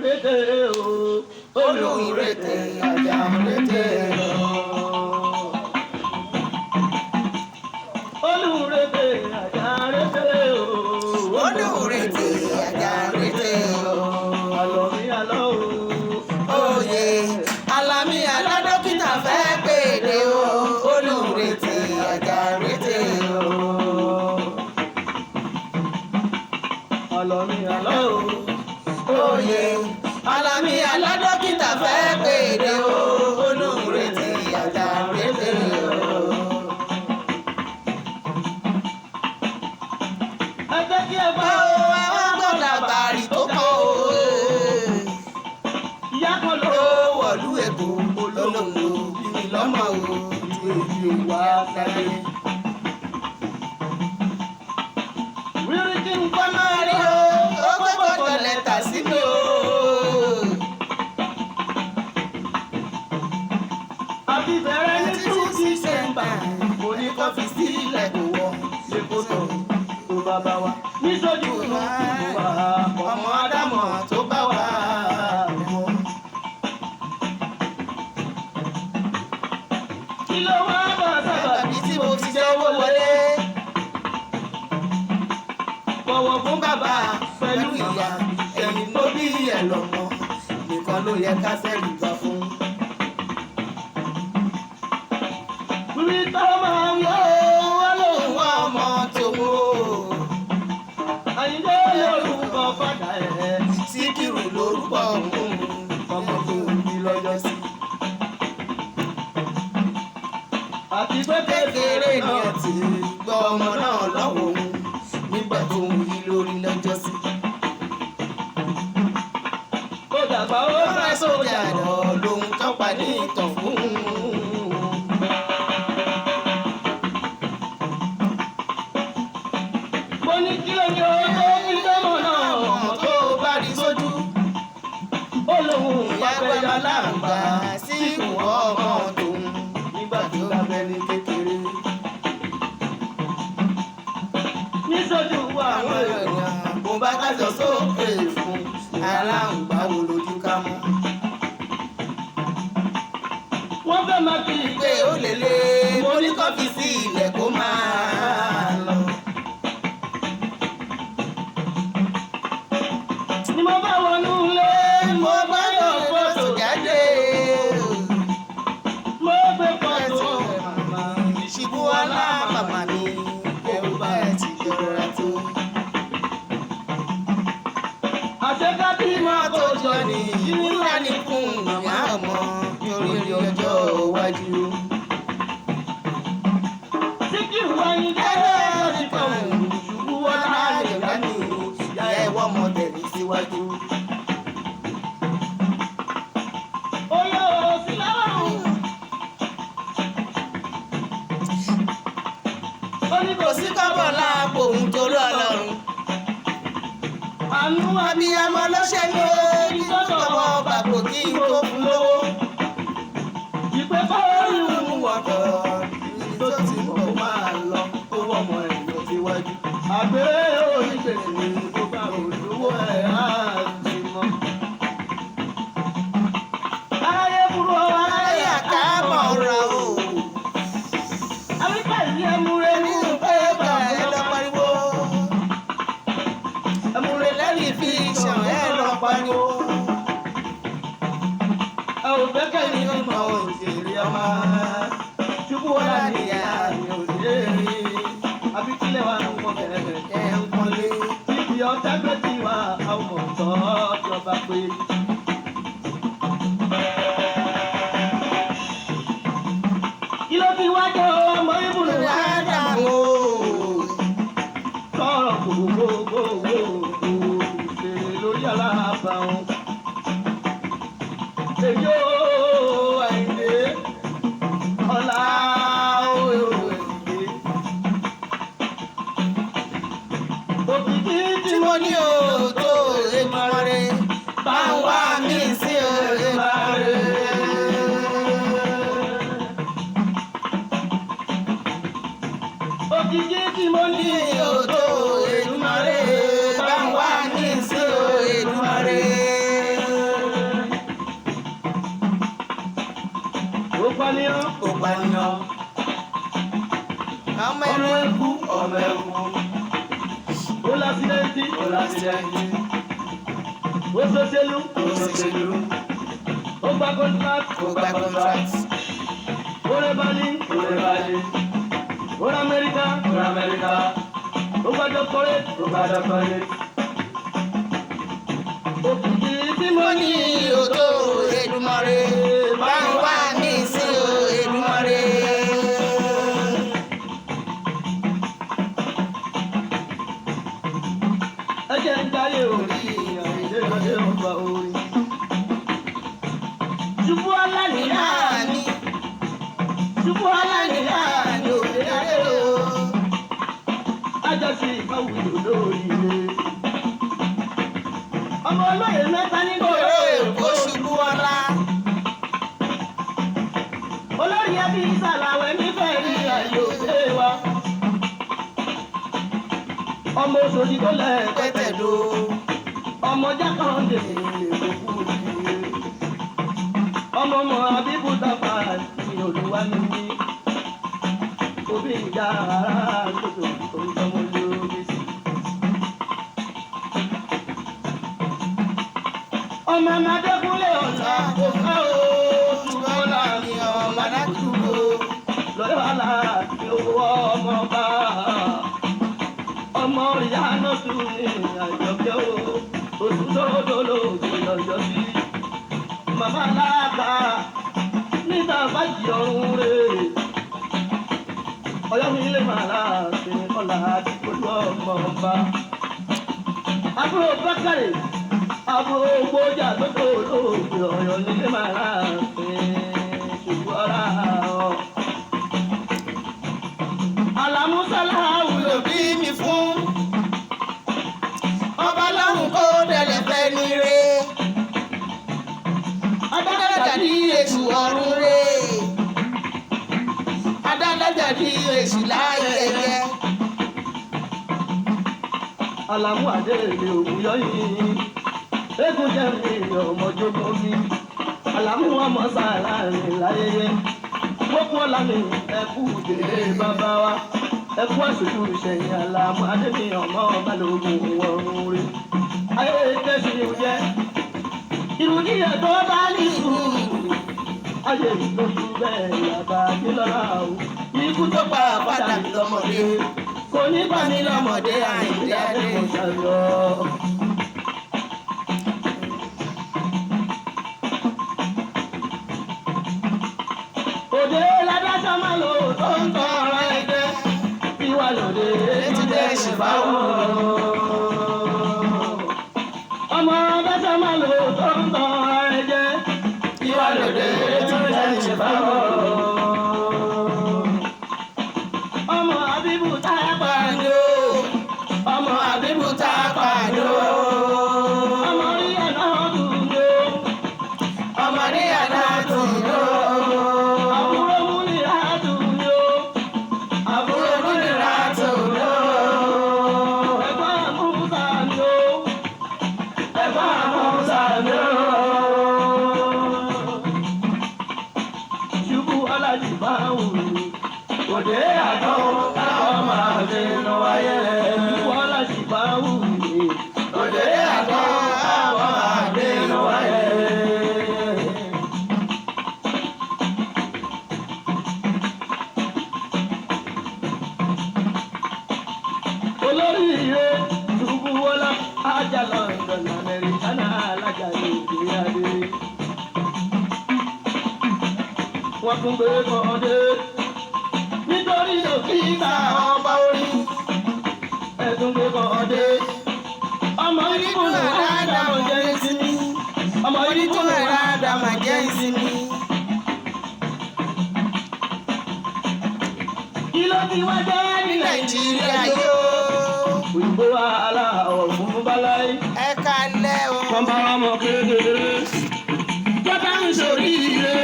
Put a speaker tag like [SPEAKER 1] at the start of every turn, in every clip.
[SPEAKER 1] rete o olùrètè ajá rete o olùrètè ajá rete o olùrètè ajá rete o àlọ́ mi àlọ́ o òye alámi àlọ́ dókítà fẹ́ pèdè o olùrètè ajá rete o àlọ́ mi àlọ́ o òye alámi àlọ́ dókítà fẹ́ pèdè o olùrètè ajá rete o. ẹgbẹ́ kí ẹ bá o àwọn gbọ́dọ̀ bàrí tó kọ́ o ìyá kan ló wọ̀lú èkó olóńgbò bíi lọ́mọ o ju èyí wá sáyé. rírí kí n kọ́ máa rí o ó gbọ́dọ̀ lẹ́tà sí mi o. àbí bẹ̀rẹ̀ ní two December mo ní kọ́fí sílẹ̀ kò wọ́ lẹ́kọ̀ọ́ tó bàbá wa níṣojú wa ọmọ ádámọ̀ tó bá wà wọ́. kí ló wá bọ̀ sábàbí tí mo fi jẹ́wọ́ wọlé. bọ̀wọ̀ fún bàbá pẹ̀lú ìyá ẹ̀yìn ló bí ẹ̀ lọ́mọ nìkan ló yẹ ká sẹ́yìn gbà fún. rí tó máa ń yọ wá lóun wá ọmọ tòun o. àyíndé lórúkọ fàdà ẹ̀ Síkírù lórúkọ òun ọmọ tó ń bí lọ́jọ́ sí. àti pé kékeré ni ẹ ti gbọ́ ọmọ náà lọ́wọ́ òun nígbà tó ń yí lórí lọ́jọ́ sí. ó dàgbà ó rẹ́ sójà lọ lòun tó pa ní ìtàn fún un. mo ní kí ló ní owó tó ń gbẹ́mọ̀ náà ọmọ tó bá rí sójú. ó lóun ìyágbẹ́yà láǹgbà sí ìkùn ọmọ tòun nígbà tó lábẹ́ ní kékeré. níṣojú àwọn èèyàn mo bá kájọ sókè fún aláǹgbá wo lójú ká mọ́. wọ́n fẹ́ máa kí i pé ó lè lé mo ní kọ́fí sí ilẹ̀ kó máa lọ. ni mo bá wọnú ilé mo bá yọ fọ́tò jáde. mo gbé fọ́tò màmá ìṣubú ọlá màmá mi ẹ̀rù bá ẹ̀ ti jọra tó. àṣekà bí mọ́tò jọ ní ìwúlá ní fún màmá ọmọ torí ọjọ́ iwájú. Síkírù wáyé jẹ́ ọ̀dìkan ìṣubú ọlá ìjọba ní ìyá ẹ̀wọ́ ọmọ tẹ̀lé síwájú. oyè òsì lọ́rùn. ó ní kò sí kọ́bọ̀ láàpò òun torí Ọlọ́run. àánú abiyamọ ló ṣe ní orí tọ́jọ́ wọn bàbò kí n tó fún lówó. ìpè fọ́ọ̀rù mú wọ̀kọ̀ tó ti mọ̀ máa lọ tó wọ́mọ ẹ̀ lọ síwájú. àgbẹ̀ onígbèrè ni tó bá olówó ẹ̀ á ti mọ́. aráyé burú aráyé àkámọ̀ ra o. àwíkà yìí ẹmúre ní pé bàbá ẹ lọ pariwo. ẹmúre lẹ́yìn fi ṣàn ẹ lọ pariwo. ẹ ò gbẹ́kẹ̀ ní ọmọ òṣèré ọmọ ṣubú wọlá nìyá mi ò dé rí. àbí kílẹ̀ wà ń pọ̀ bẹ̀rẹ̀ ẹ̀ ń pọ́nlé. ibi ọ̀tá gbé tí wà àwọn ọ̀tọ̀ ọ̀jọba pé. kí ló fi wájú ọmọ ìbùnú wá dàmú o. sọ̀rọ̀ gbogbogbò ìṣèlè lórí aláàbàwọn. èyí ó àìdè ọ̀la òyìnbó. òkìkí tí mo ní o tó èmọ̀rẹ́ bá ń wá mi sí èmọ̀rẹ́. òkìkí tí mo ní o tó èmọ̀rẹ́ bá ń wá mi sí èmọ̀rẹ́. pànìyàn. Ọmọ ẹ̀kú. Ó lásìdẹ́ntì. Ó ṣòṣèlú. Ó gba contract. Ó rẹ̀ Bali. Ó rẹ̀ Amẹ́ríkà. Ó gba doctorate. Òkìkí tí mo ní òtó Èdùmàrè bá ń wá ní sí o Èdùmàrè. Ẹ jẹ́ ń jáyé orí ìdílé ọgbà orí. Ṣubú aláníyá ni òde adé o. Ajọ́sí ìbáwùjọ lórí ilé. Ọmọ olóyè mẹ́ta ní gbòòrò Èkó ṣubú ọlá. Olórí ẹbí ìsàlàwẹ̀ nífẹ̀ẹ́ rí àyè òde wa. Ọmọ Òṣòdì tó lẹ̀ pẹ́tẹ̀dó. Ọmọ Jákàndé òkú ìdílé. Ọmọ Àbíbù Tàfà ní Olúwa ní mí. Òbí ìjà ara gbogbo ìtọ́mọ lórí sí. Ọmọ Adékúnlé ọ̀tá kò fẹ́ o, ṣùgbọ́n láàmì ọmọ Adákúrò. Lọ́yọ̀ aláàbí owó ọmọ bá. Ọmọ ìyá náà tún ní àjọkẹ́ o, oṣù tó dolóògbé lọ́jọ́ sí. Màmá aláàbá nígbà bájì ọ̀run rè. Ọ̀yọ́ mi lè máa láàfin ọ̀la àti olú ọmọ ọba. Àbúrò Bákàrè. Àbúrò gbójà tó tó lóògbé Ọ̀yọ́ nílé máa láàfin ṣùgbọ́n ọ̀rá ọ̀. Àlàmúsálà wúlò bí mi fún. Ọba lọ́hùn kó dẹ̀lẹ̀ fẹ́ ní re. Adálájà ní èṣù ọ̀run re. Adálájà ní èṣù láyé ẹyẹ. Àlàmú àdéhùn òwúyọ́ yìí. Eégún jẹ́ mi ọmọdé mi. Àlàmú ọmọ sàrà rìn láyẹyẹ. Gbogbo ọ̀la mi ẹ̀kú délé bàbá wa. Ẹ̀kú àṣojú ìṣẹ̀yìn Àlàmú Adémi ọmọ Balógun ọ̀run rè. Ayé kẹ́sì ni ó jẹ́. Ìrùjíyẹ tó bá ní sùúrù. Ayé ìtọ́jú bẹ́ẹ̀ yàbá kí lọ́la o. Ikú tó pa àpáta mi lọ́mọdé. Kò ní bá mi lọ́mọdé Àyìndé Adémọ̀ṣayọ̀. Òde ládàjọ́ máa lò tó ń tọ́ ọ̀rọ̀ ẹgbẹ́. Ìwà lòdì ti jẹ́ ìṣèbáwò. Ọmọ ládàjọ́ máa lò tó ń tọ́ ọ̀rọ̀ ẹgbẹ́. Ìwà lòdì ti jẹ́ ìṣèbáwò. Ọmọ Àbíbù tá a pàdé. Ọmọ Àbíbù tá a pàdé. Ọmọ rí ẹ̀dá ọdún ló. Ọmọ rí ẹ̀dá ọdún ló. Òde àtọ́ táwọn máa ṣe lọ wáyé. Wọ́n láti bá wù mí. Òde àtọ́ táwọn máa ṣe lọ wáyé. Olórí ire ṣubú wọlá ajá London Amẹ́ríkà náà alájà ní ìgbéyàwó. Wọ́n tún gbé kọ́ndé. Nítorí òkìta ọba orí ẹ̀dùn gbé kọ́ndé. Ọmọ oníkùn ẹ̀dá mọ̀ jẹ́ ìsinmi. Ọmọ oníkùn ẹ̀dá mọ̀ jẹ́ ìsinmi. Kí ló ti wá jẹ́ ní Nàìjíríà yóò? Òyìnbó aláwọ̀ funfun báláyé. Ẹ kalẹ̀ o. Wọ́n bá ọmọ kékeré. Jọ́ká ń sórí ire.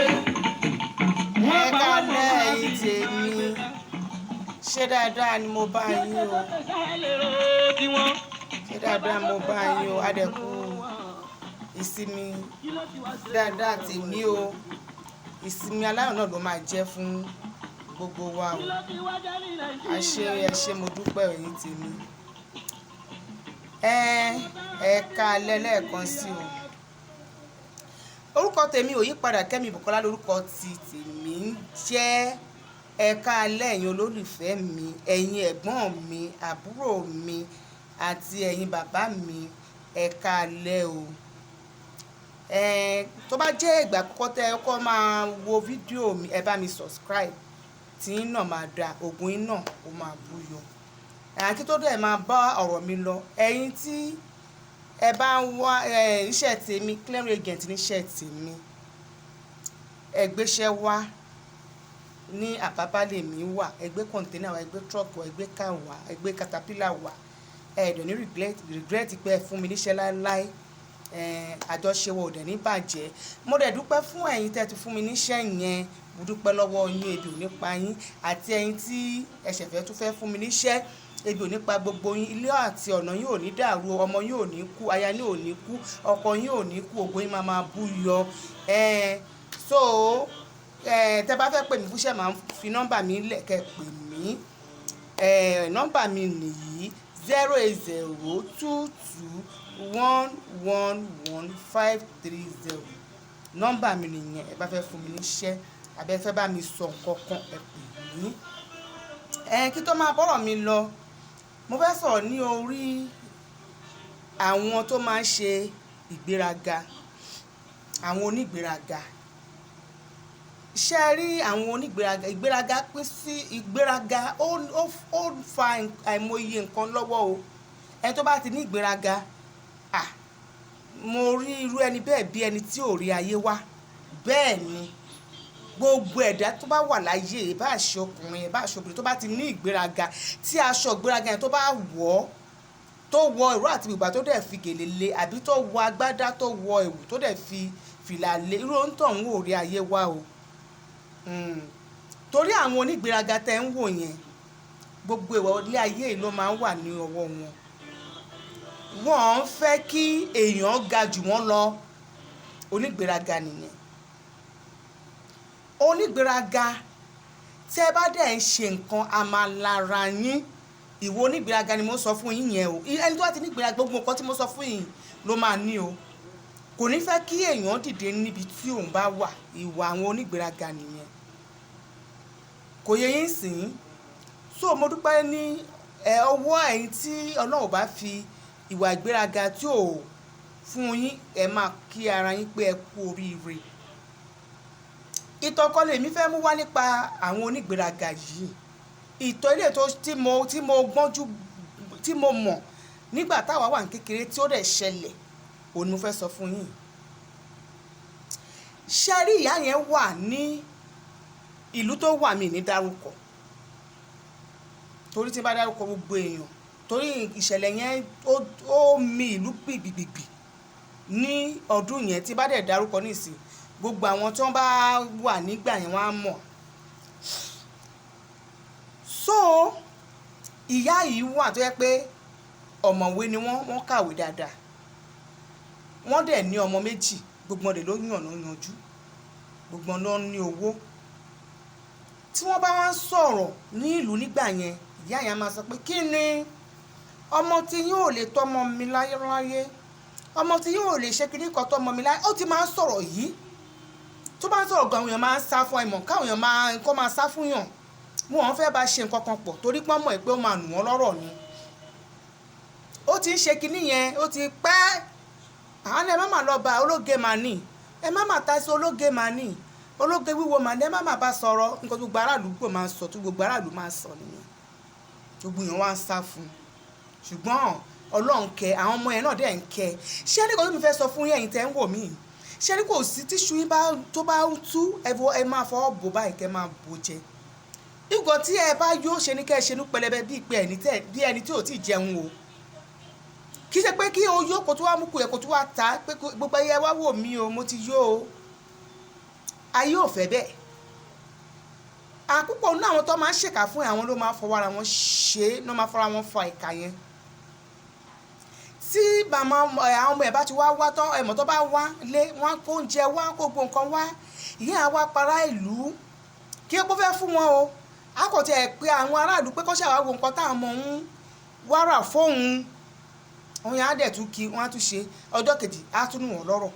[SPEAKER 1] Ẹ kalẹ̀ ìtẹ̀mí. Ṣé dáadáa ni mo bá yín o? Ṣé dáadáa mo bá yín o? Adẹ̀kú ìsinmi dáadáa tèmi o. ìsinmi aláyọ̀ náà ló máa jẹ́ fún gbogbo wa o. ẹ ṣé mo dúpẹ́ ẹ̀yin tèmi. ẹ káalẹ́ lẹ́ẹ̀kan sí o. orúkọ tèmi ò yí padà, Kẹ́mi Bùkọ́lá lórúkọ ti tèmi ń jẹ́. ẹ káalẹ́ ẹ̀yin olólùfẹ́ mi, ẹ̀yin ẹ̀gbọ́n mi, àbúrò mi àti ẹ̀yin bàbá mi, ẹ káalẹ́ o. tó bá jẹ́ ìgbà àkọ́kọ́ tẹ́ ẹ kọ́ máa wo fídíò mi, ẹ bá mi subscribe, tí iná máa da, ògùn iná ó máa búyọ. kí tó dẹ̀ máa bá ọ̀rọ̀ mi lọ, ẹ̀yin tí ẹ bá ń wá iṣẹ́ tèmi, clearing agent níṣẹ́ tèmi, ẹ gbéṣẹ́ wá ní Àpápá lèmi wà, ẹ gbé kọ̀ǹténà wá, ẹ gbé truck wá, ẹ gbé car wá, ẹ gbé caterpillar wá, ẹ dẹ̀ ní regret pé ẹ fún mi níṣẹ́ láéláé. àjọṣe wo ò dẹ̀ ní bàjẹ́. mo dẹ̀ dúpẹ́ fún ẹ̀yin tẹ́ ti fún mi níṣẹ́ yẹn, mo dúpẹ́ lọ́wọ́ yín, ebi ò ní pa yín, àti ẹ̀yin tí ẹ̀ṣẹ̀ fẹ́ tún fẹ́ fún mi níṣẹ́, ebi ò ní pa gbogbo yín, ilé àti ọ̀nà yín ò ní dàrú, ọmọ yín ò ní kú, aya yín ò ní kú, ọkọ yín ò ní kú, ògo yín máa bú yọ. so tẹ́ bá fẹ́ pè mí fúnṣẹ́, máa fi nọ́mbà mi lẹ̀ kẹ́ pè mí. nọ́mbà mi nìyí 08022111530. nọ́mbà mi nìyẹn. ẹ bá fẹ́ fún mi níṣẹ́ àbẹ́ fẹ́ bá mi sọ nǹkan kan, ẹ pè mí. kí tó máa bọ́rọ̀ mi lọ, mo fẹ́ sọ̀rọ̀ ní orí àwọn tó máa ń ṣe ìgbéraga, àwọn onígbéraga. ṣé ẹ rí àwọn onígbéraga? ìgbéraga pín sí ìgbéraga, ó fa àìmọye nǹkan lọ́wọ́ o. ẹni tó bá ti ní ìgbéraga, mo rí irú ẹni bẹ́ẹ̀ bí ẹni tí ò rí ayé wá. bẹ́ẹ̀ ni gbogbo ẹ̀dá tó bá wà láyé, ìbá àṣẹ ọkùnrin, ìbá àṣẹ obìnrin, tó bá ti ní ìgbéraga, tí aṣọ ìgbéraga yẹn tó bá wọ̀ ọ́, tó wọ ìró àti bùbá tó dẹ̀ fi gèlè lé, àbí tó wọ agbádá, tó wọ ẹ̀wù tó dẹ̀ fi fìlà lé, irú òǹtọ̀hún ò rí ayé wá o. torí àwọn onígbéraga tẹ́ ń wò yẹn, gbogbo ìwà ilé ayé yìí ló máa ń wà ní ọwọ́ wọn. wọ́n ń fẹ́ kí èèyàn ga jù wọ́n lọ. onígbéraga nìyẹn. onígbéraga tẹ́ bá dẹ̀ ń ṣe nǹkan, a máa lára yín. ìwọ onígbéraga ni mo sọ fún yín yẹn o. ẹni tó bá ti ní ìgbéraga, gbogbo nǹkan tí mo sọ fún yín ló máa ní o. kò ní fẹ́ kí èèyàn dìde níbi tí òun bá wà. ìwà àwọn onígbéraga nìyẹn. kò yẹ yín sìn. so mo dúpẹ́ ní ọwọ́ ẹ̀yin tí Ọlọ́run bá fi ìwà ìgbéraga tí ò fún yín, ẹ máa kí ara yín pé ẹ kú oríire. ìtàn kan lèmi fẹ́ mú wá nípa àwọn onígbéraga yìí. ìtàn ilé tí mo gbọ́njú, tí mo mọ̀ nígbà táwa wà ní kékeré, tí ó dẹ̀ ṣẹlẹ̀, òun ni mo fẹ́ sọ fún yín. ṣé rí ìyá yẹn wà ní ìlú tó wà, mí ní dárúkọ, torí tí n bá dárúkọ gbogbo èèyàn, torí ìṣẹ̀lẹ̀ yẹn ó mi ìlú gbìgbìgbì ní ọdún yẹn. tí bá dẹ̀ dárúkọ nísìn, gbogbo àwọn tó bá wà nígbà yẹn wọ́n á mọ̀. so ìyá yìí wà tó yẹ pé ọ̀mọ̀wé ni wọ́n kàwé dáadáa. wọ́n dẹ̀ ní ọmọ méjì, gbogbo ọdẹ ló yàn ló yanjú, gbogbo ló ní owó. tí wọ́n bá wá ń sọ̀rọ̀ ní ìlú nígbà yẹn, ìyá yẹn máa sọ pé kí ni ọmọ tí yóò lè tọ́mọ mi láyé, ọmọ tí yóò lè ṣe kíní kan tọ́mọ mi láyé. ó ti máa ń sọ̀rọ̀ yìí. tó bá ń sọ̀rọ̀ gan, àwọn èèyàn máa ń sá fún ẹ̀mọ̀, káwọn èèyàn máa sá fún yàn. wọn fẹ́ bá ṣe nǹkan kan pọ̀, torí pọ́n mọ̀ pé ó máa nù wọ́n lọ́rọ̀ ni. ó ti ń ṣe kíní yẹn, ó ti pẹ́. àwọn ẹ má máa lọ bá ológe máa nì, ẹ má máa ta sí ológe máa nì, ológe wíwo máa ní, ẹ má máa bá sọ̀rọ̀. nǹkan tó gbogbo aráàlú máa ń sọ, tó gbogbo aráàlú máa ń sọ nìyẹn. gbogbo èèyàn wá ń sá fún un. ṣùgbọ́n Ọlọ́run kẹ, àwọn ọmọ yẹn náà dẹ̀ ń kẹ. ṣé ní kò tó mi fẹ́ sọ fún yẹn tẹ́ ń wò mí, ṣé ní kò sí tíṣu yín tó bá ń tú, ẹ máa fọwọ́ bò báyìí, kẹ́ máa bò jẹ. ìgbọ̀ tí ẹ bá yóò ṣe ní kẹ́ ẹ ṣe ní pẹlẹbẹ bí ẹni tí ò tí ì jẹun o. kì í ṣe pé kí o yó kó tó wá mú kú yẹ kó tó wá ta pé gbogbo ẹyẹ wá wò mí o, mo ti yó o. ayé ò fẹ́ bẹ́ẹ̀. àpúpọ̀ nínú àwọn tó máa ń ṣèkà fún àwọn ló máa fọwọ́ ara wọn ṣe é, ló máa fọwọ́ wọn fa ìka yẹn. tí màmá àwọn ọmọ ẹ̀ bá ti wá tán ẹ̀mọ́ tó bá wá lé wọ́n kó oúnjẹ wá kó gbogbo nǹkan wá ìyá àwa para ìlú kí ó fẹ́ fún wọn o a kò tiẹ̀ pé àwọn aráàlú pé kó ṣàwá wo nǹkan táwọn ọmọ ń wára fóun òun yẹn á dẹ̀ tún kí wọ́n á tún ṣe ọjọ́ kejì á tún nù wọ́n lọ́rọ̀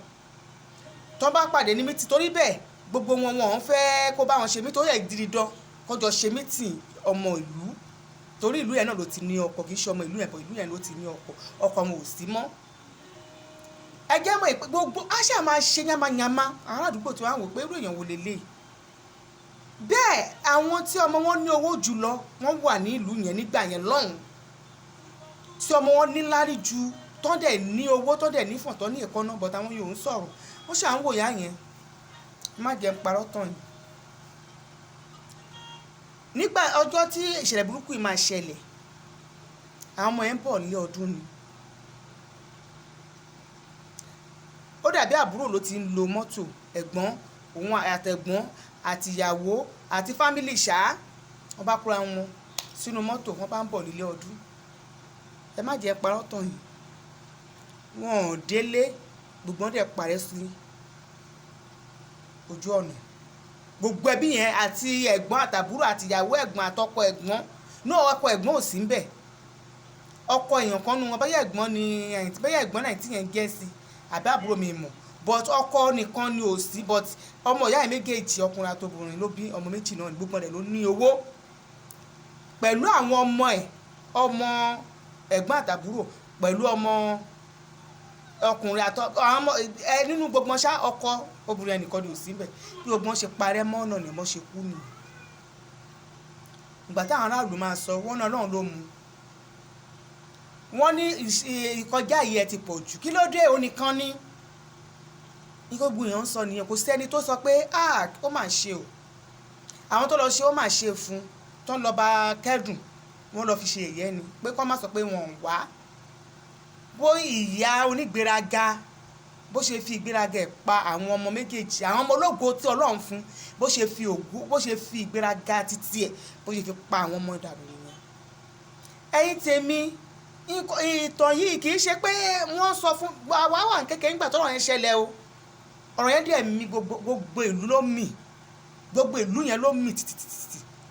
[SPEAKER 1] tó bá pàdé ní mítì torí bẹ́ẹ̀ gbogbo wọn fẹ́ kó bá wọn ṣe mítì torí ẹ̀ dídán kọjọ ṣe mítì ọmọ ìlú torí ìlú yẹn náà ló ti ní ọkọ kì í ṣe ọmọ ìlú yẹn bọ̀ ìlú yẹn ló ti ní ọkọ wọn ò sí mọ́ ẹjẹ́ mọ̀ pé gbogbo àṣà máa ṣe yamayama àwọn àdúgbò tí wọ́n wò pé irú èèyàn wò lélẹ̀ bẹ́ẹ̀ àwọn tí ọmọ wọn ní owó jùlọ wọ́n wà ní ìlú yẹn nígbà yẹn lọ́hùn tí ọmọ wọn ní lárí ju tọ́dẹ̀ ní owó tọ́dẹ̀ ní fọ̀tọ́ ní ẹ̀kọ́ náà bọ̀ táwọn yòó ń sọ̀rọ̀ ó ṣà ń wò yá yẹn má jẹ́ ń parọ́ tán yìí nígbà ọjọ́ tí ìṣẹ̀lẹ̀ burúkú yìí máa ṣẹlẹ̀ àwọn ọmọ yẹn ń bọ̀ lé ọdún ni ó dàbí àbúrò ló ti ń lo mọ́tò ẹ̀gbọ́n òun àtẹ̀gbọ́n àtìyàwó àti fámìlì ṣá wọ́n bá kóra wọn sínú mọ́tò wọ́n bá ń bọ̀ nílé ọdún ẹ má jẹ́ parọ́ tán yìí wọn ò délé gbogbo wọn dẹ̀ parẹ́ sí ojú ọ̀nà gbogbo ẹbí yẹn àti ẹ̀gbọ́n àtàbúrò àtìyàwó ẹ̀gbọ́n àtọkọ ẹ̀gbọ́n náà ọkọ ẹ̀gbọ́n ò sí ń bẹ̀ ọkọ èèyàn kan nu wọn bẹ́yà ẹ̀gbọ́n náà tí yẹn gẹ́ sí àbí àbúrò mi mọ̀ but ọkọ nìkan ni ò sí but ọmọ ìyá ẹ̀ méjèèjì ọkùnrin àtobìnrin ló bí ọmọ méjì náà ní gbogbo rẹ̀ ló ní owó pẹ̀lú àwọn ọmọ ẹ̀ ọmọ ẹ̀gbọ́n àtàbúrò pẹ̀lú ọmọ ọkùnrin àwọn nínú gbogbo ṣá ọkọ obìnrin ẹnìkan ni ò sí bẹ̀ bí gbogbo ṣe parẹ́ mọ́ ọ̀nà ni wọ́n ṣe kú nù ìgbà táwọn aráàlú máa sọ wọ́n náà lọ́run ló mu wọ́n ní ìkọjá yìí ẹ ti pọ̀ jù kí ló dé onìkan ní gbogbo èèyàn ń sọ nìyẹn kò sẹ́ni tó sọ pé ó mà ṣe o àwọn tó lọ ṣe ó mà ṣe fún tó ń lọ bá kẹ́dùn wọ́n lọ fi ṣe èyẹ́ ni pé kọ́ má sọ pé wọ́n ń wá bó ìyá onígbéraga bó ṣe fi ìgbéraga ẹ̀ pa àwọn ọmọ méjèèjì àwọn ọmọ ológo tí Ọlọ́run fún bó ṣe fi ìgbéraga títí ẹ̀ bó ṣe fi pa àwọn ọmọ ìdàrú nìyẹn ẹ̀yin tèmi ìtàn yìí kì í ṣe pé wọ́n sọ fún wa wà kékeré nígbà tọ́rọ̀ yẹn ṣẹlẹ̀ o ọ̀rọ̀ yẹn dẹ̀ mì gbogbo ìlú ló mì gbogbo ìlú yẹn ló mì títí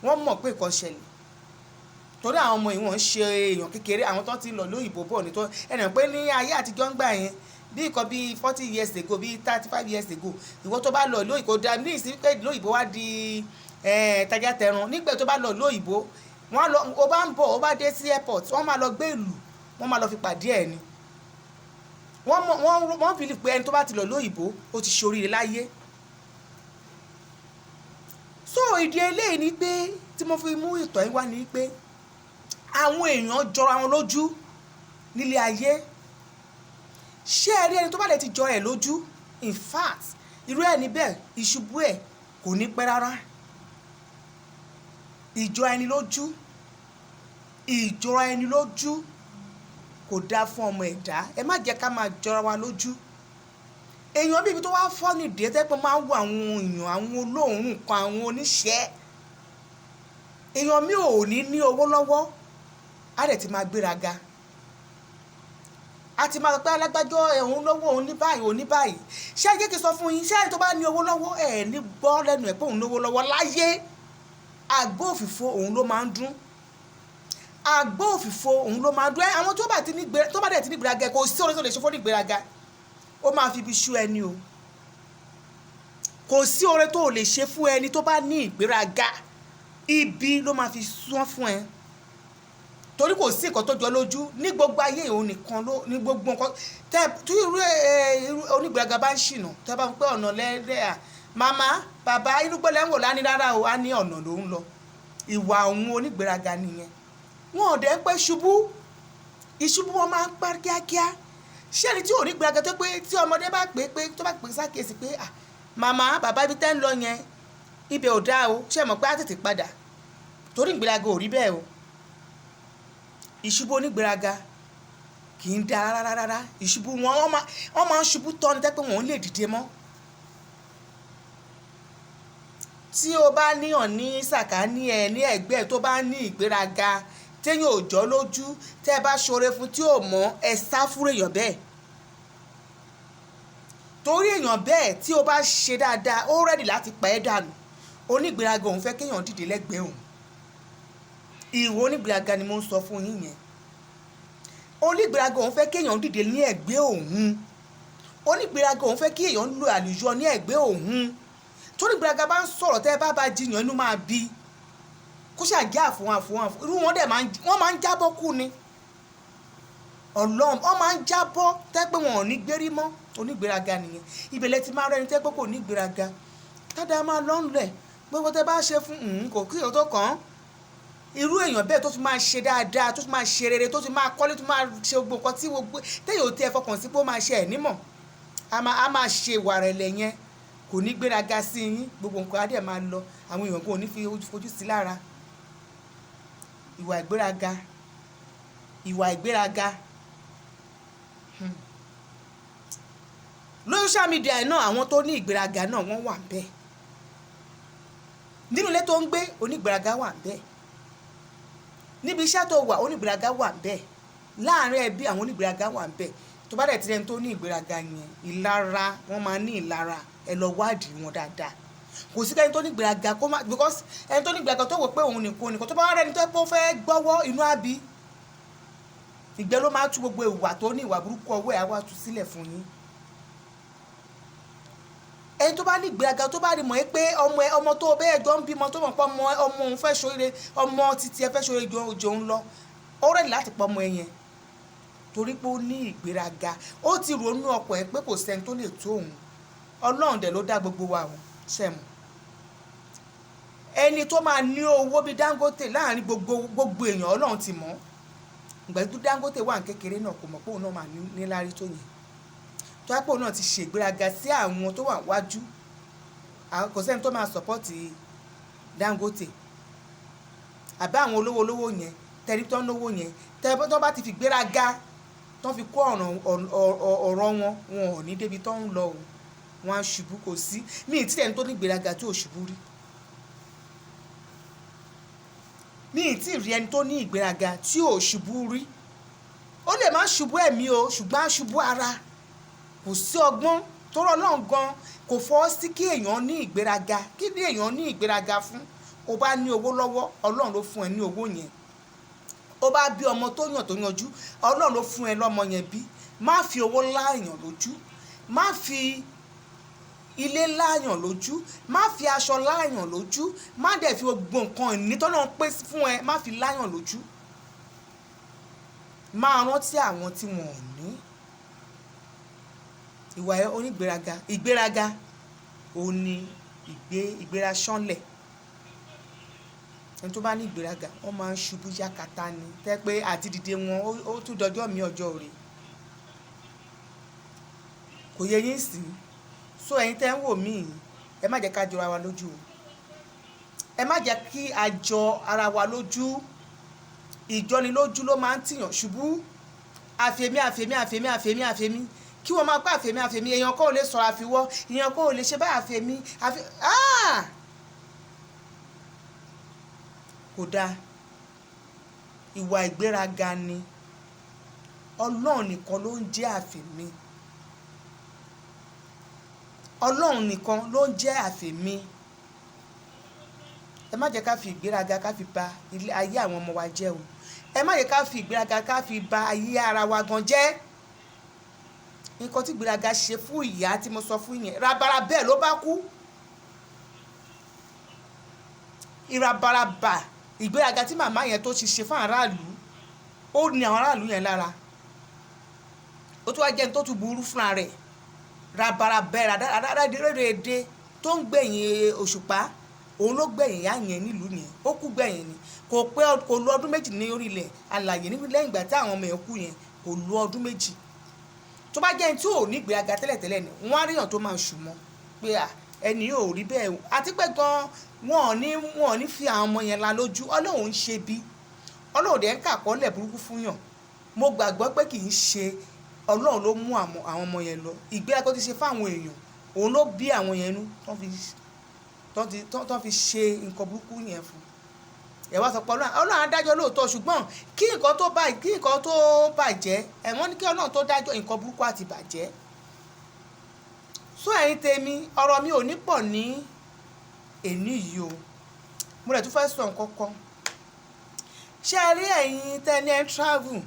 [SPEAKER 1] wọ́n mọ̀ pé nǹkan ṣẹlẹ̀ torí àwọn ọmọ ìwọ̀n ń ṣe èèyàn kékeré àwọn tó ti lọ lóyìnbó bọ̀ ní tó ẹnì pé ní ayé àtijọ́ ń gbà yẹn bí nǹkan bíi 40 years ago bíi 35 years ago ìwọ tó bá lọ lóyìnbó dá ní ìsìn pé lóyìnbó wá di tajà tẹran nígbà tó bá lọ lóyìnbó wọ́n lọ ó bá ń bọ̀ ó bá dé sí airport wọ́n máa lọ gbé ìlú wọ́n máa lọ fi pàdé ẹ̀ ni wọ́n fi lè pe ẹni tó bá ti lọ lóyìnbó ó ti ṣoríire láyé so ìdí eléyìí ni pé tí mo fi mú ìtàn yìí wá ni pé àwọn èèyàn jọra wọn lójú nílé ayé ṣé ẹ rí ẹni tó bá lè ti jọ ẹ̀ lójú in fact irú ẹ̀ níbẹ̀ ìṣubú ẹ̀ kò ní pẹ́ rárá ìjọra ẹni lójú kò dáa fún ọmọ ẹ̀dá ẹ má jẹ́ ká máa jọra wa lójú èèyàn bíbi tó wá fọ́ nídìí ẹ tẹ́pọ̀ máa ń wo àwọn èèyàn àwọn olóòórùn kan àwọn oníṣẹ́ èèyàn mi ò ní owó lọ́wọ́ á dẹ̀ ti máa gbéraga a ti máa sọ pé alágbájọ ẹ̀hún lọ́wọ́ òun ní báyìí ṣé ayé kì í sọ fún yín ṣé ẹni tó bá ní owó lọ́wọ́ ẹ̀ ní gbọ́ lẹ́nu ẹ̀ pé òun lówó lọ́wọ́ láyé àgbó òfìfo òun ló máa ń dún àgbó òfìfo òun ló máa ń dún àwọn tó bá dẹ̀ ti ní ìgbéraga kò sí oore tó lè ṣe fún ìgbéraga ó máa fi ibi ṣú ẹni o kò sí oore tó lè ṣe fún ẹni tó bá ní ìgbéraga ibi ló máa fi sún fún ẹ torí kò sí nǹkan tó jọ lójú ní gbogbo ayé òun nìkan ló ní gbogbo nǹkan tí irú onígbéraga bá ń ṣìnà tẹ́ bá ń pẹ́ ọ̀nà lẹ́rẹ́ màmá bàbá irúgbọ́lẹ̀ ń wò lání rárá o á ní ọ̀nà ló ń lọ ìwà òun onígbéraga nìyẹn wọn ò dẹ́ pé ìṣubú wọn máa ń pa kíákíá ṣé ẹni tí ò ní gbéraga tó pé tí ọmọdé bá pè tó bá pè sákèsí pé màmá bàbá ibi tẹ́ ń lọ yẹn ibẹ̀ ò dáa o ṣé ẹ mọ̀ pé á tètè padà torí ìgbéraga ò rí bẹ́ẹ̀ o ìṣubú onígbéraga kì í da rárá ìṣubú wọn máa ń ṣubú tọ́ ni tẹ́pẹ́ wọn ò lè dìde mọ́ tí o bá níyàn ní sàkání ẹ ní ẹgbẹ́ tó bá ní ìgbéraga téèyàn ò jọ́ lójú tẹ́ ẹ bá ṣoore fún tí ò mọ̀ ẹ sá fún èèyàn bẹ́ẹ̀. Torí èèyàn bẹ́ẹ̀ tí o bá ṣe dáadáa ó rẹ́dì láti pa ẹ́ dànù. Onígbéraga òun fẹ́ kéèyàn dìde lẹ́gbẹ̀ẹ́ òun. Ìwọ onígbéraga ni mo ń sọ fún yín yẹn. Onígbéraga òun fẹ́ kéèyàn dìde ní ẹ̀gbẹ́ òun. Onígbéraga òun fẹ́ kí èèyàn lo àlùyọ ní ẹ̀gbẹ́ òun. Tonígbéraga bá ń sọ̀rọ̀ tẹ́ ẹ bá jiyàn inú máa bí. Kó ṣàjẹ́ àfọ̀hàn irú wọn dẹ̀ wọ́n máa ń jábọ́ kú ni. Ọlọ́run wọ́n máa ń jábọ́ tẹ́ pé wọn ò ní gbérí mọ́. Onígbéraga nìyẹn. Ìbẹ̀lẹ̀ ti máa rẹ́ni tẹ́ pé kò ní ìgbéraga. Tádà máa lọ́nlẹ̀ gbogbo tẹ́ bá ṣe fún kò kí ọ̀tọ̀ kàn án. Irú èèyàn bẹ́ẹ̀ tó ti máa ṣe dáadáa tó ti máa ṣe rere tó ti máa kọ́lé tó máa ṣe gbogbo nǹkan tí gbogbo téèyàn ò tiẹ̀ fọkàn sí pé ó máa ṣe ẹ̀ nímọ̀. A máa ṣe ìwà rẹ̀lẹ̀ yẹn kò ní gbéraga sí yín gbogbo nǹkan á dẹ̀ máa lọ àwọn èèyàn kò ní fi fojú sí lára. Ìwà ìgbéraga. Lórí social media náà àwọn tó ní ìgbéraga náà wọ́n wà ńbẹ̀. Nínú ilé tó ń gbé onígbéraga wà ńbẹ̀. Níbi iṣẹ́ tó wà onígbéraga wà ńbẹ̀. Láàárín ẹbí àwọn onígbéraga wà ńbẹ̀. Tó bá dẹ̀ ti rẹni tó ní ìgbéraga yẹn ìlara wọ́n máa ní ìlara ẹ lọ wádìí wọn dáadáa. Kò sí kẹ́ni tó ní ìgbéraga kó má because ẹni tó ní ìgbéraga tó wò pé òun nìkan tó bá rẹ́ni tó pé ó fẹ́ gbọ́wọ́ inú àbí. Ìgbẹ́ ló máa tú gbogbo ìwà tó ní ìwà burúkú ọwọ́ ẹ̀ á wá tú sílẹ̀ fún yín. Ẹni tó bá ní ìgbéraga tó bá rí mọ̀ pé ọmọ tó bẹ́ẹ̀ jọ ń bímọ tó mọ̀ pé ọmọ òun fẹ́ ṣoríire ọmọ títí ẹ fẹ́ ṣoríire jọ ń lọ ó rẹ̀ láti pọ̀ ọmọ ẹ yẹn torí pé ó ní ìgbéraga ó ti ronú ọkọ̀ ẹ pé kò sẹ́ni tó lè tó òun. Ọlọ́run dẹ̀ ló dá gbogbo wa o ṣẹ̀mù. Ẹni tó máa ní owó bí Dangote láàrin gbogbo èèyàn Ọlọ́run ti mọ̀. Ìgbà tó Dangote wà ní kékeré náà kò mọ̀ pé òun náà máa ní lárí tó yẹn. Tó yẹ pé òun náà ti ṣe ìgbéraga sí àwọn tó wà wájú kò sẹ́ni tó máa sọ̀pọ́tì Dangote àbí àwọn olówó yẹn tẹ̀rí tó ń lówó yẹn tẹ̀rí tó bá ti fi ìgbéraga tó fi kó ọ̀rọ̀ wọn ò ní débi tó ń lọ o wọn á ṣubú kò sí ní ìtí ẹni tó ní ìgbéraga tí ò ṣubú rí. Ní ìtí rí ẹni tó ní ìgbéraga tí ò ṣubú rí. Ó lè má ṣubú ẹ̀mí o ṣùgbọ́n á ṣubú ara. Kò sí ọgbọ́n tó rọ̀ Ọlọ́run gan kò fọwọ́ sí kí èèyàn ní ìgbéraga kí ni èèyàn ní ìgbéraga fún. O bá ní owó lọ́wọ́ Ọlọ́run ló fún ẹ ní owó yẹn. O bá bí ọmọ tó yàn tó yanjú Ọlọ́run ló fún ẹ lọ́mọ yẹn bí. Má fi owó láàyàn lójú. Má fi ilé láàyàn lójú. Má fi aṣọ láàyàn lójú. Má dẹ̀ fi gbogbo nǹkan ìní tọ́lọ́run pé fún ẹ má fi láàyàn lójú. Máa rántí àwọn tí wọn ò ní. Ìwà onígbéraga ìgbéraga òun ni ìgbéra ṣánlẹ̀. Ẹni tó bá ní ìgbéraga wọ́n máa ń ṣubú yakata ni tẹ́ pé àti dìde wọn ó tún dọjọ́ mi ọjọ́ rẹ̀. Kò yẹ yín sí so ẹ̀yin tẹ́ ń wò mí ẹ má jẹ́ ká jọra wa lójú o. Ẹ má jẹ́ kí a jọ ara wa lójú. Ìjọnilójú ló máa ń tìyàn ṣubú. Àfẹ̀mí kí wọ́n máa pa àfẹ̀mí èèyàn kò lè sọ̀rọ̀ àfiwọ́ èèyàn kò lè ṣe bá àfẹ̀mí kò dáa. Ìwà ìgbéraga ni Ọlọ́run nìkan ló ń jẹ́ àfẹ̀mí. Ọlọ́run nìkan ló ń jẹ́ àfẹ̀mí. Ẹ má jẹ́ ká fi ìgbéraga ká fi ba ayé àwọn ọmọ wa jẹ́ o. Ẹ má jẹ́ ká fi ìgbéraga ká fi ba ayé ara wa gan jẹ́. Nǹkan tí ìgbéraga ṣe fún ìyá tí mo sọ fún yẹn rabara bẹ́ẹ̀ ló bá kú. Ìrabaraba ìgbéraga tí màmá yẹn tó ṣe fún aráàlú ó ní àwọn aráàlú yẹn lára. Ó tún wá jẹ́ ní tó tún burú fúnra rẹ̀. Rabara bẹ́ẹ̀ rádaràdé tó ń gbẹ̀yìn òṣùpá òun ló gbẹ̀yìn ìyá yẹn nílùú yẹn ó kú gbẹ̀yìn ni kò pé kò lu ọdún méjì ní orílẹ̀ alàyè lẹ́yìn ìgbà tí àwọn ọmọ yẹn kú yẹn kò lu ọdún méjì. Tó bá jẹ́ ẹni tí ò ní ìgbéraga tẹ́lẹ̀tẹ́lẹ̀ ni wọ́n á ríyàn tó máa ṣùmọ́ pé ẹni yóò rí bẹ́ẹ̀ àti pé gan wọn ò ní fi àwọn ọmọ yẹn la lójú. Ọlọ́run ń ṣe bí Ọlọ́run dẹ̀ ń kàkọ́lẹ̀ burúkú fún yàn. Mo gbàgbọ́ pé kì í ṣe Ọlọ́run ló mú àwọn ọmọ yẹn lọ. Ìgbéraga tó ti ṣe fáwọn èèyàn òun ló bí àwọn yẹn nú tó fi ṣe nǹkan burúkú yẹn fún. ẹ wá sọ pé Ọlọ́run á dájọ́ lóòótọ́ ṣùgbọ́n kí nǹkan tó bàjẹ́ wọ́n ní kí Ọlọ́run tó dájọ́ nǹkan burúkú àti bàjẹ́. So ẹ̀yin tèmi ọ̀rọ̀ mi ò ní pọ̀ ní èní yìí o, mo rẹ̀ tún fẹ́ sọ nǹkan kan. Ṣé ẹ rí ẹ̀yin tẹ́ni ẹ̀ ń travel,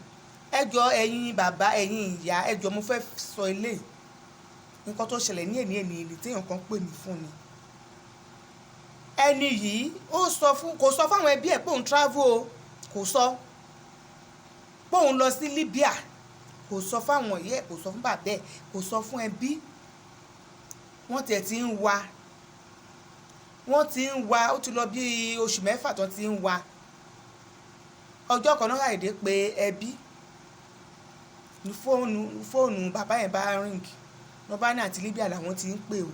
[SPEAKER 1] ẹ jọ̀ọ́ ẹ̀yin bàbá ẹ̀yin ìyá, ẹ jọ̀ọ́ mo fẹ́ sọ ilé nǹkan tó ṣẹlẹ̀ ní èní téèyàn kan pè mí fún ni. Ẹni yìí kò sọ fáwọn ẹbí ẹ̀ pé òun travel o, kò sọ pé òun lọ sí Libya, kò sọ fáwọn ìyá ẹ̀, kò sọ fún bàbá ẹ̀, kò sọ fún ẹbí. Wọ́n tiẹ̀ ti ń wá ó ti lọ bí oṣù mẹ́fà tó ti ń wá. Ọjọ́ kan náà láìdé pé ẹbí ní fóònù bàbá yẹn bá ring ló bá ní àti Libya làwọn ti ń pè o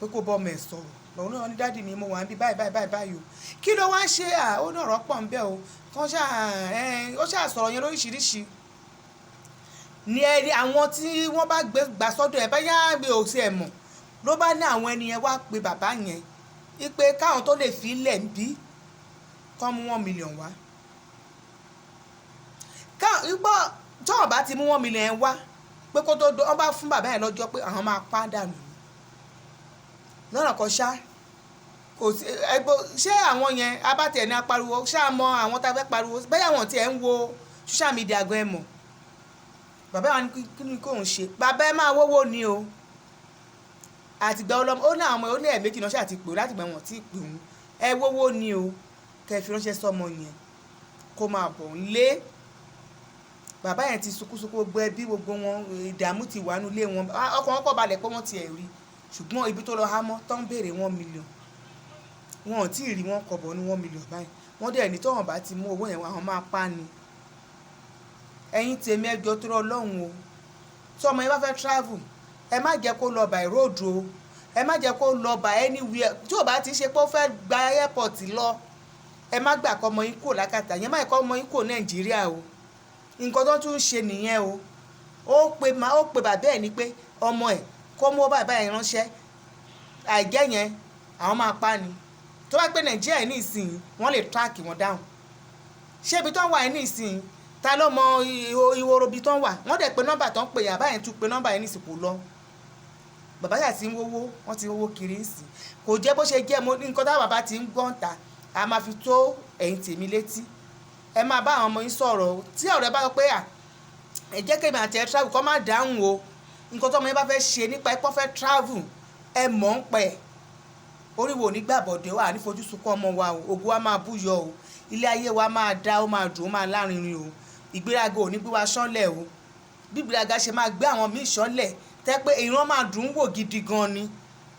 [SPEAKER 1] pé kó bọ́ ọmọ ẹ̀ sọ̀rọ̀ lọ́wọ́ náà ní dáàdì mi mo wà níbi báyìí o kí ló wá ń ṣe ó ní ọ̀rọ̀ pọ̀ ń bẹ́ o ó ṣáà sọ̀rọ̀ yẹn lóríṣiríṣi ní ẹni àwọn tí wọ́n bá gbà sọ́dọ̀ ẹ̀ báyà gbé òsì ẹ̀ mọ̀ ló bá ní àwọn ẹni yẹn wá pe bàbá yẹn wípé káwọn tó lè fi ilẹ̀ ń bí kọ́ mú 1 million wá tọ́wọ́n bá ti mú 1 million yẹn wá pé kó tó wọ́n bá fún bàbá yẹn lọ́jọ́ pé àwọn máa pa dànù lọ́nà kan ṣá kò sí ṣé àwọn yẹn abátẹ̀ ní apariwo ṣá mọ àwọn tá a fẹ́ pariwo bẹ́ẹ̀ àwọn tí ẹ̀ ń wo social media gan ẹ̀ mọ̀ bàbá wa ní kí ni kóun ṣe bàbá ẹ máa wówó ni o àtìgbà ọlọ́mọ ó ní àwọn ọmọ ó ní ẹ̀ẹ̀mejì náà ṣáà ti pè ó láti gbà wọ́n tí ì pè òun ẹ wówó ni o kẹ́ fi ránṣẹ́ sọ́mọ yẹn kó máa bọ̀ ń lé bàbá yẹn ti sunkúnsunkún gbogbo ẹbí gbogbo wọn ìdààmú ti wà nílé wọn ọkàn wọn kọ̀ balẹ̀ pé wọ́n ti ẹ̀ rí ṣùgbọ́n ibi tó lọ há mọ́ tó ń béèrè 1 million wọn ò tí ì rí wọn kọ̀bọ̀ ní 1 million báyìí wọ́n dẹ̀ ní tọ́wọ̀n bá ti mú owó yẹn àwọn máa pa ni. Ẹ̀yin tèmi ẹ jọ̀ọ́ torí Ọlọ́run o tí ọmọ yẹn bá fẹ́ travel ẹ má jẹ́ kó lọ by road o ẹ má jẹ́ kó lọ by anywhere tí ò bá ti ṣe pé ó fẹ́ gba airport lọ ẹ má gbà kọ́ ọmọ yín kúrò lákàtà yẹn má kọ́ ọmọ yín kúrò Nàìjíríà o nǹkan tó tún ń ṣe nìyẹn o ó pe bàbá ẹ̀ ní pé ọmọ ẹ̀ kó mú bàbá ẹ̀ ránṣẹ́ àìjẹ́ yẹn àwọn máa pa ni tó bá pé Nàìjíríà ní ìsìn wọ́n lè track wọn down ṣé ibi tó ń wà ní ìsìn ta ló mọ ìhòòrò ibi tó ń wà wọ́n dẹ̀ pé nọ́mbà tó ń pè yàbá yẹn tún pé nọ́mbà yẹn ní ìsìnkú lọ bàbá yà ti ń wówó wọ́n ti ń wówó kiri ń sìn kò jẹ́ bó ṣe jẹ́ mo ní nǹkan táwọn bàbá ti ń gbọ́n ta a máa fi tó ẹ̀yin tèmi létí ẹ máa bá àwọn ọmọ yín sọ̀rọ̀ tí ọ̀rẹ́ bá sọ pé ẹ jẹ́ kémi àti ẹ travel kọ́ má dáhùn o nǹkan tó ọmọ yín bá fẹ́ ṣe nípa ipò fẹ́ travel ẹ mọ̀ ń pẹ́ oríwo nígbàbọ̀dẹ̀ wà ní fojú sunkún ọmọ wa o ògo wa máa búyọ o ilé ayé wa máa dá ó máa dùn ó máa lárinrin o ìgbéraga ò ní gbé wa ṣánlẹ̀ o bí ìgbéraga ṣe máa gbé àwọn míì ṣánlẹ̀ tẹ́ pé ìran máa dùn ún wò gidi gan ni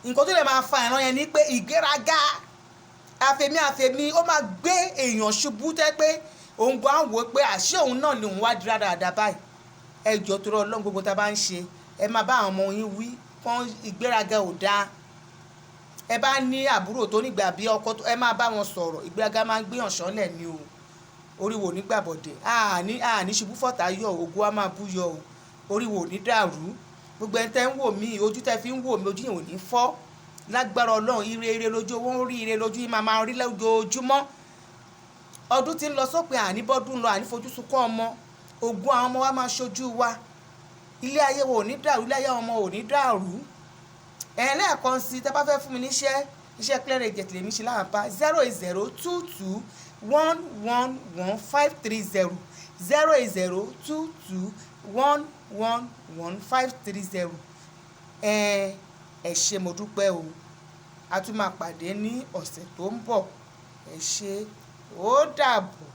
[SPEAKER 1] nǹkan tó lè máa fa ìran yẹn ni pé ìgbéraga àfẹ̀mí ó máa gbé èèyàn ṣubú tẹ́ pé òun gbọ́ àwọn wò pé àṣé òun náà ni òun wá di dáadáa báyìí ẹ jọ̀ọ́ torí Ọlọ́run gbogbo tá a bá ń ṣe ẹ máa bá àwọn ọmọ yín wí fún ìgbéraga ò dáa ẹ bá ní àbúrò tó nígbà bí ọkọ ẹ máa bá wọn sọ̀rọ̀ ìgbéraga máa ń gbéyàn ṣánlẹ̀ ni o oríwo nígbàbọ̀dẹ̀ àní ṣubú fọ̀tá yọ ògo á máa bú yọ o oríwo ní dàrú gbogbo ẹni tẹ́ ń wò mí ojú tẹ́ fi ń wò mí ojú yẹn ò ní fọ́ lágbára Ọlọ́run ire lójú owó ń rí ire lójú yìí máa rí lójoojúmọ́ ọdún tí ń lọ sópin àníbọ́dún lọ ànífojú sunkún ọmọ ògùn àwọn ọmọ wa máa ṣojú wa ilé ayé wo ò ní dàrú ilé ayé àwọn ọmọ ò ní dàrú lẹ́ẹ̀kan sí tẹ́ bá fẹ́ fún mi iṣẹ́ clear agent lèmi ṣe láàpá 08022111530 08022111530 ẹ ṣé mo dúpẹ́ o a tún máa pàdé ní ọ̀sẹ̀ tó ń bọ̀ ẹ ṣé ó dàbọ̀.